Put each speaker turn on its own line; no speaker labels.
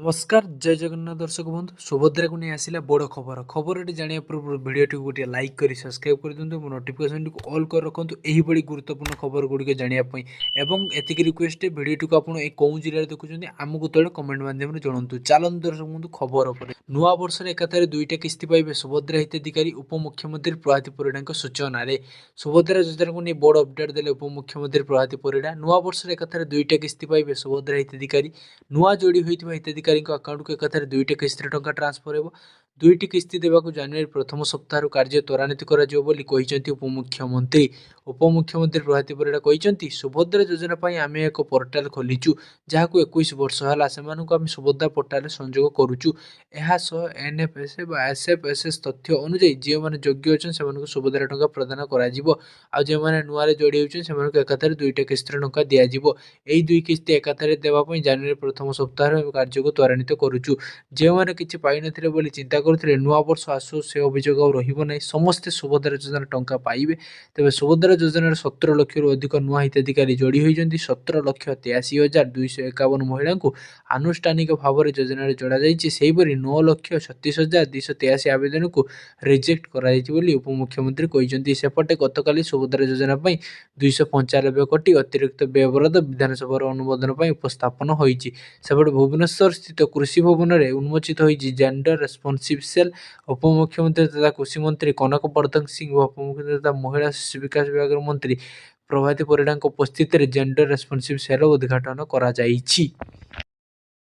नमस्कार जय जगन्नाथ दर्शक बंधु सुभद्रा को नहीं आसिला बड़ खबर खबरटी जानिया पूर्व भिडियो टी गोटे लाइक करी सब्सक्राइब कर दिंतु नोटिफिकेशन टी ऑल कर रखुँ यही बड़ी गुरुत्वपूर्ण खबर गुड़िक जानापी एवं एतिक रिक्वेस्ट भिडियो टी आप कौ जिले देखुं आमको तले कमेंट माध्यम जनातु चलते दर्शक बंधु खबर पर नुआ वर्ष एकाथारे दुईटा किस्ती पाइबे सुभद्रा हिताधिकारी उपमुख्यमंत्री प्रभाती परिड़ा सूचना सुभद्रा योजना को नहीं बड़ अपडेट देले उपमुख्यमंत्री प्रभाती परिड़ा नुआ वर्ष एकाथारे दुईटा किस्ती पाइबे सुभद्रा हिताधिकारी नुआ जोड़ी होता हिताधिकारी अकाउंट को एकाथारे दुईटा किस्ती टंका ट्रांसफर हो दुईटी किस्ती देवाक जनवरी प्रथम सप्ताह कार्य त्वरान्वित कर उपमुख्यमंत्री प्रभाती परिड़ा कहते सुभद्रा योजना आम एक पोर्टाल खोलीचु जहाँ 21 वर्ष है आम सुभद्रा पोर्टाल संजोग करुचु एनएफएस एसएफएसएस तथ्य अनुଯାयी जो मैंने योग्य अच्छा से सुभद्रा टंका प्रदान कर नुआ जोड़ी होती एकाथारे दुईटा किस्ती टंका दिज्व यही दुई किस्ती एकाथारे देवाई जनवरी प्रथम सप्ताह कार्य को त्वरान्वित करुचु जो मैंने किसी पाई नथिले चिंता करुले नुआ वर्ष आसु से अभियोग आना समस्ते सुभद्रा योजना टंका पाइबे तेज सुभद्रा योजन 17 लाख रु अधिक नुआ हिताधिकारी जोड़ी होती 17,83,251 महिला को आनुष्ठानिक भाव में योजन जोड़ा जापरी 9,36,283 आवेदन को रिजेक्ट कर उपमुख्यमंत्री कहते सेपटे गतकाली सुभद्रा योजना 295 कोटी अतिरिक्त व्ययबराद विधानसभा अनुमोदन उपस्थापन होती सेपटे भुवनेश्वर स्थित कृषि भवन में उन्मोचित होती जेंडर रेस्पॉन्सिव सेल उपमुख्यमंत्री तथा कृषि मंत्री कनक वर्धन सिंह और उपमुख्यमंत्री तथा महिला शिशु विकास विभाग मंत्री प्रभाती परिड़ा उपस्थित जेंडर रेस्पॉन्सिव सेल उद्घाटन कर।